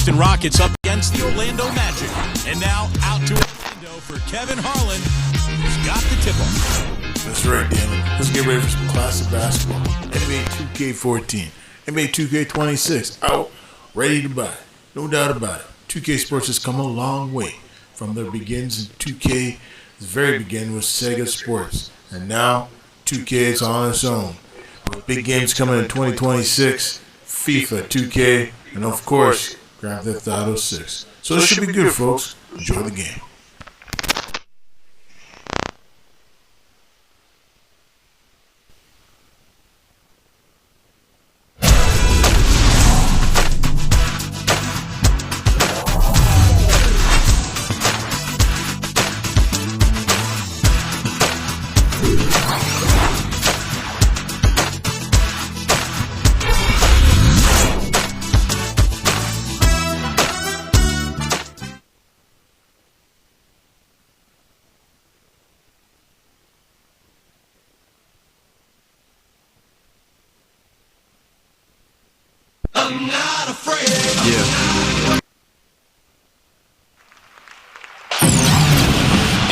Houston Rockets up against the Orlando Magic. And now out to Orlando for Kevin Harlan, who's got the tip-off. That's right, Damon. Let's get ready for some classic basketball. NBA 2K14, NBA 2K26, out, ready to buy. No doubt about it. 2K Sports has come a long way from their begins in 2K. The very beginning was Sega Sports. And now 2K is on its own. With big games coming in 2026, FIFA 2K, and of course, Grand Theft Auto 6. So this should be good, folks. Enjoy the game. I'm not afraid. Yeah.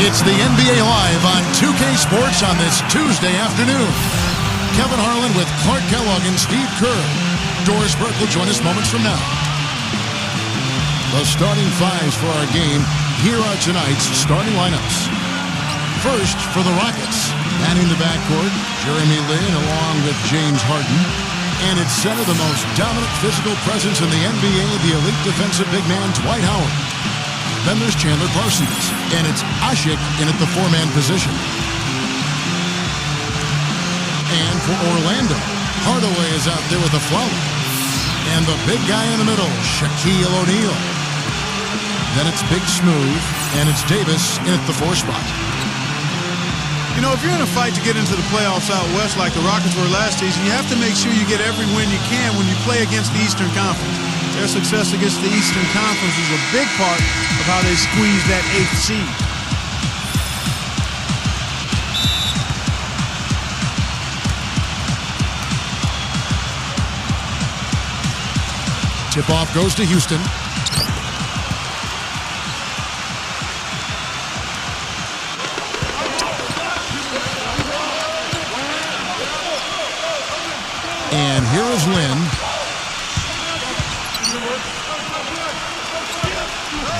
It's the NBA Live on 2K Sports on this Tuesday afternoon. Kevin Harlan with Clark Kellogg and Steve Kerr. Doris Burke will join us moments from now. The starting fives for our game. Here are tonight's starting lineups. First, for the Rockets, manning the backcourt, Jeremy Lin along with James Harden. And it's center, the most dominant physical presence in the NBA, the elite defensive big man, Dwight Howard. Then there's Chandler Parsons, and it's Ashik in at the four-man position. And for Orlando, Hardaway is out there with a flower. And the big guy in the middle, Shaquille O'Neal. Then it's Big Smooth, and it's Davis in at the four spot. You know, if you're in a fight to get into the playoffs out west like the Rockets were last season, you have to make sure you get every win you can when you play against the Eastern Conference. Their success against the Eastern Conference is a big part of how they squeeze that 8th seed. Tip-off goes to Houston. And here is Lin.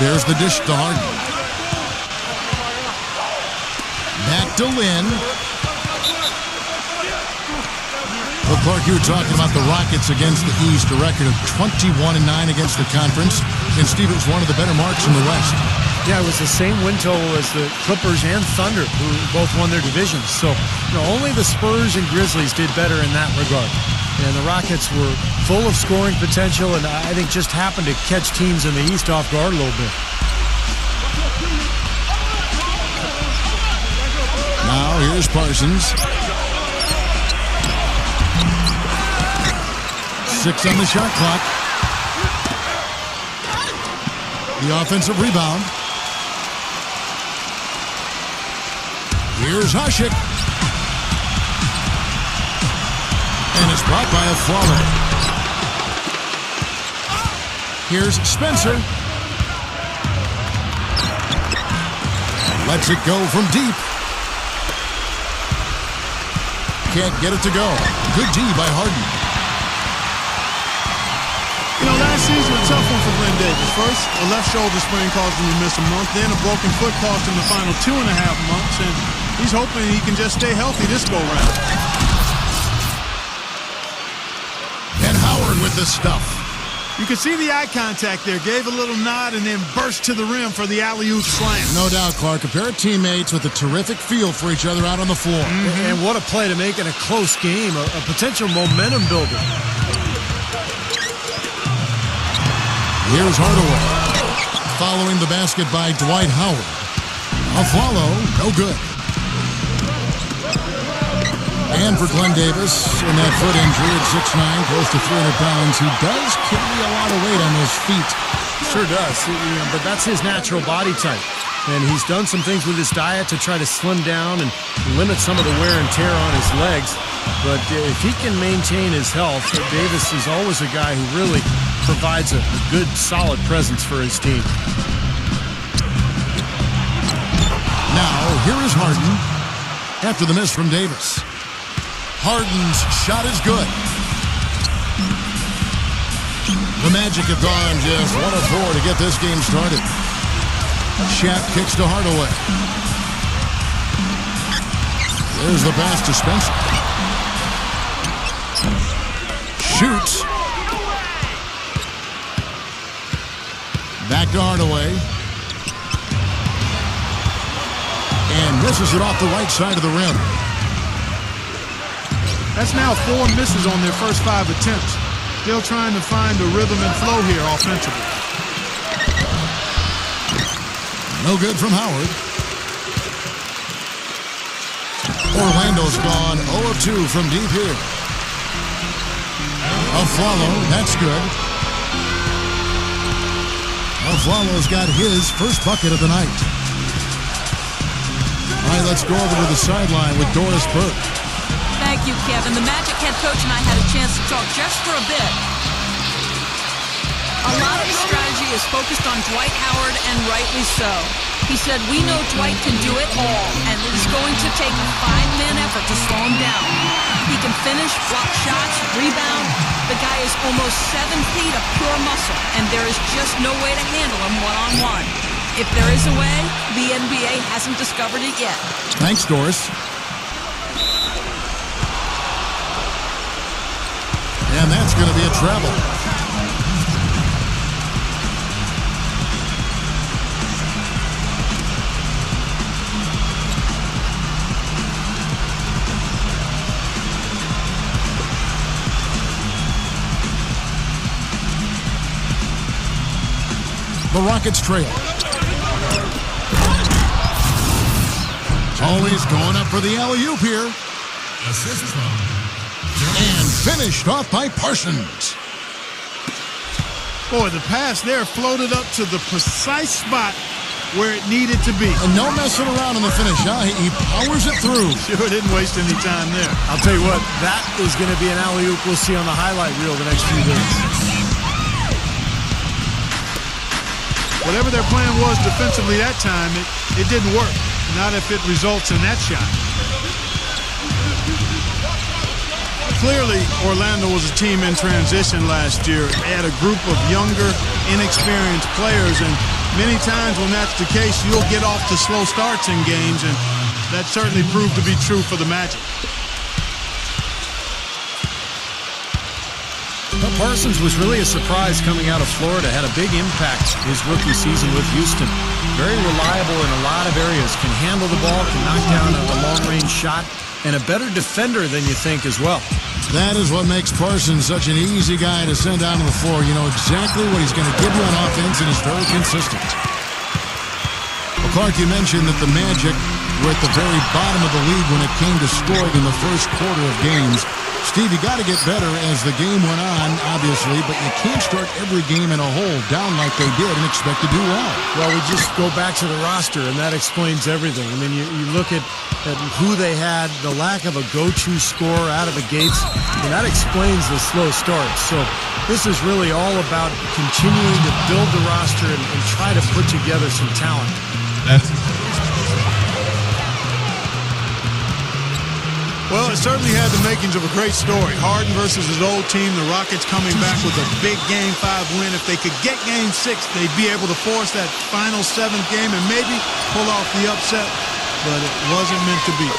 There's the dish to Harden. Back to Lin. Well, Clark, you were talking about the Rockets against the East, a record of 21-9 against the conference. And Steve, it was one of the better marks in the West. Yeah, it was the same win total as the Clippers and Thunder, who both won their divisions. So, only the Spurs and Grizzlies did better in that regard. And the Rockets were full of scoring potential, and I think just happened to catch teams in the East off guard a little bit. Now here's Parsons. 6 on the shot clock. The offensive rebound. Here's Ashik. And it's brought by a Afflalo. Here's Spencer. Lets it go from deep. Can't get it to go. Good D by Harden. Last season was a tough one for Glenn Davis. First, a left shoulder sprain caused him to miss a month. Then a broken foot cost him the final 2.5 months. And he's hoping he can just stay healthy this go-round. And Howard with the stuff. You can see the eye contact there. Gave a little nod and then burst to the rim for the alley-oop slam. No doubt, Clark. A pair of teammates with a terrific feel for each other out on the floor. And what a play to make in a close game. A potential momentum builder. Here's Hardaway. Following the basket by Dwight Howard. Afflalo, no good. And for Glenn Davis, in that foot injury at 6'9", close to 300 pounds, he does carry a lot of weight on those feet. Sure does, but that's his natural body type. And he's done some things with his diet to try to slim down and limit some of the wear and tear on his legs. But if he can maintain his health, Davis is always a guy who really provides a good, solid presence for his team. Now, here is Harden after the miss from Davis. Harden's shot is good. The Magic have gone just 1 of 4 to get this game started. Shat kicks to Hardaway. There's the pass to Spencer. Shoots. Back to Hardaway. And misses it off the right side of the rim. That's now 4 misses on their first 5 attempts. Still trying to find the rhythm and flow here offensively. No good from Howard. Orlando's gone 0 of 2 from deep here. A follow, that's good. Aflalo's got his first bucket of the night. All right, let's go over to the sideline with Doris Burke. Thank you, Kevin. The Magic head coach and I had a chance to talk just for a bit. A lot of the strategy is focused on Dwight Howard, and rightly so. He said, we know Dwight can do it all, and it is going to take a 5-man effort to slow him down. He can finish, block shots, rebound. The guy is almost 7 feet of pure muscle, and there is just no way to handle him one-on-one. If there is a way, the NBA hasn't discovered it yet. Thanks, Doris. And that's going to be a travel. The Rockets trail. Always going up for the alley-oop here. Assist from. And finished off by Parsons. Boy, the pass there floated up to the precise spot where it needed to be. And no messing around in the finish, huh? He powers it through. Sure didn't waste any time there. I'll tell you what, that is going to be an alley-oop we'll see on the highlight reel the next few days. Whatever their plan was defensively that time, it didn't work. Not if it results in that shot. Clearly, Orlando was a team in transition last year. They had a group of younger, inexperienced players, and many times when that's the case, you'll get off to slow starts in games, and that certainly proved to be true for the Magic. But Parsons was really a surprise coming out of Florida. Had a big impact his rookie season with Houston. Very reliable in a lot of areas. Can handle the ball, can knock down a long-range shot, and a better defender than you think as well. That is what makes Parsons such an easy guy to send down to the floor. You know exactly what he's going to give you on offense, and is very consistent. Well, Clark, you mentioned that the Magic were at the very bottom of the league when it came to scoring in the first quarter of games. Steve, you got to get better as the game went on, obviously, but you can't start every game in a hole down like they did and expect to do well. Well, we just go back to the roster, and that explains everything. I mean, you look at who they had, the lack of a go-to scorer out of the gates, and that explains the slow start. So this is really all about continuing to build the roster and try to put together some talent. Well, it certainly had the makings of a great story. Harden versus his old team, the Rockets coming back with a big Game 5 win. If they could get Game 6, they'd be able to force that final 7th game and maybe pull off the upset, but it wasn't meant to be.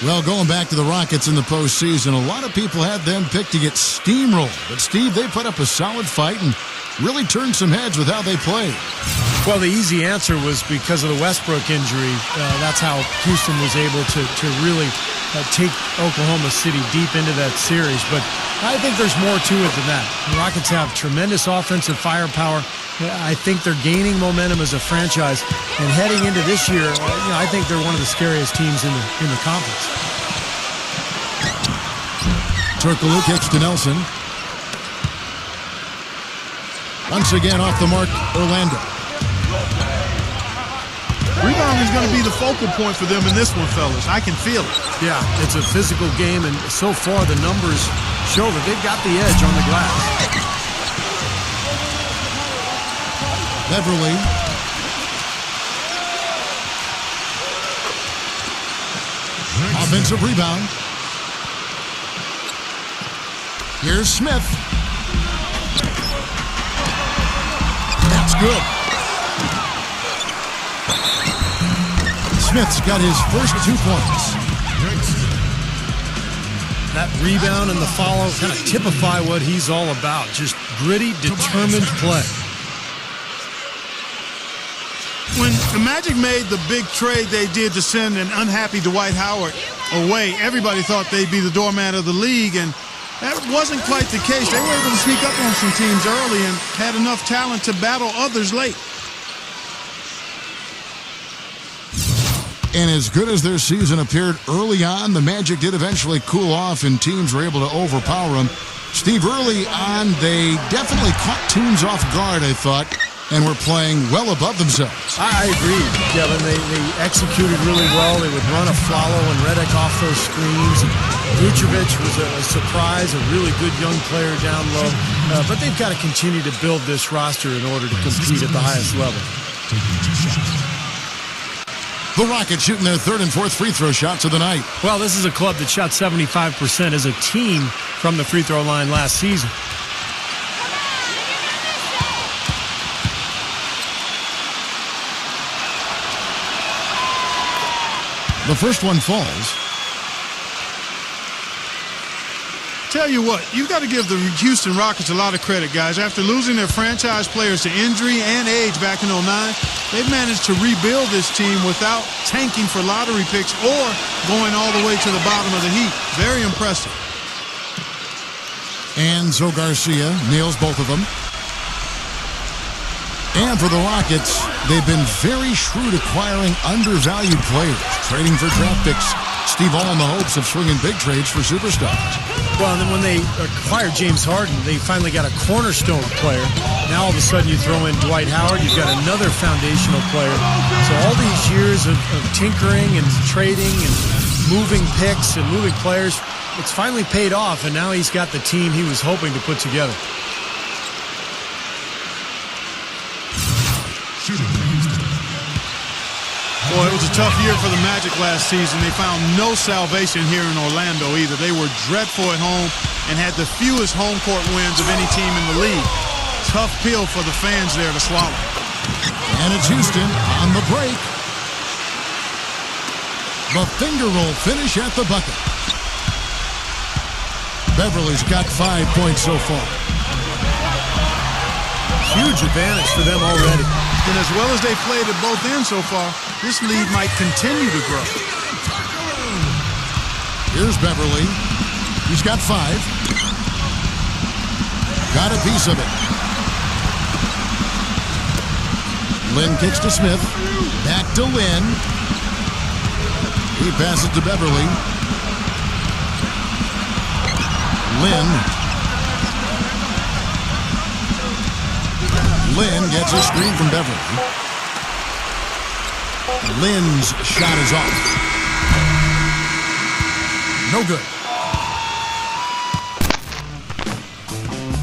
Well, going back to the Rockets in the postseason, a lot of people had them picked to get steamrolled. But, Steve, they put up a solid fight and really turned some heads with how they played. Well, the easy answer was because of the Westbrook injury. That's how Houston was able to really take Oklahoma City deep into that series. But I think there's more to it than that. The Rockets have tremendous offensive firepower. I think they're gaining momentum as a franchise. And heading into this year, I think they're one of the scariest teams in the conference. Turkoglu kicks to Nelson. Once again off the mark, Orlando. Rebounding is going to be the focal point for them in this one, fellas. I can feel it. Yeah, it's a physical game, and so far the numbers show that they've got the edge on the glass. Beverly. Offensive rebound. Here's Smith. That's good. Smith's got his first 2 points. That rebound and the follow kind of typify what he's all about. Just gritty, determined play. When the Magic made the big trade they did to send an unhappy Dwight Howard away, everybody thought they'd be the doormat of the league, and that wasn't quite the case. They were able to sneak up on some teams early and had enough talent to battle others late. And as good as their season appeared early on, the Magic did eventually cool off and teams were able to overpower them. Steve, early on, they definitely caught teams off guard, I thought, and were playing well above themselves. I agree, Kevin. They executed really well. They would run a follow and Redick off those screens. Vucevic was a surprise, a really good young player down low. But they've got to continue to build this roster in order to compete at the highest level. The Rockets shooting their third and fourth free throw shots of the night. Well, this is a club that shot 75% as a team from the free throw line last season. The first one falls. Tell you what, you've got to give the Houston Rockets a lot of credit, guys. After losing their franchise players to injury and age back in 09, they've managed to rebuild this team without tanking for lottery picks or going all the way to the bottom of the heap. Very impressive. Enzo Garcia nails both of them. And for the Rockets, they've been very shrewd acquiring undervalued players, trading for draft picks. Steve, all in the hopes of swinging big trades for superstars. Well, and then when they acquired James Harden, they finally got a cornerstone player. Now all of a sudden you throw in Dwight Howard, you've got another foundational player. So all these years of tinkering and trading and moving picks and moving players, it's finally paid off, and now he's got the team he was hoping to put together. Boy, it was a tough year for the Magic last season. They found no salvation here in Orlando either. They were dreadful at home and had the fewest home court wins of any team in the league. Tough pill for the fans there to swallow. And it's Houston on the break. The finger roll finish at the bucket. Beverly's got 5 points so far. Huge advantage for them already. And as well as they played at both ends so far, this lead might continue to grow. Here's Beverly. He's got 5. Got a piece of it. Lynn kicks to Smith. Back to Lynn. He passes to Beverly. Lynn gets a screen from Beverly. Lynn's shot is off. No good.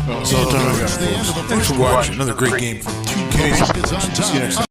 That's all the time I got, folks. Thanks for watching. Another great game from 2K. See you next time.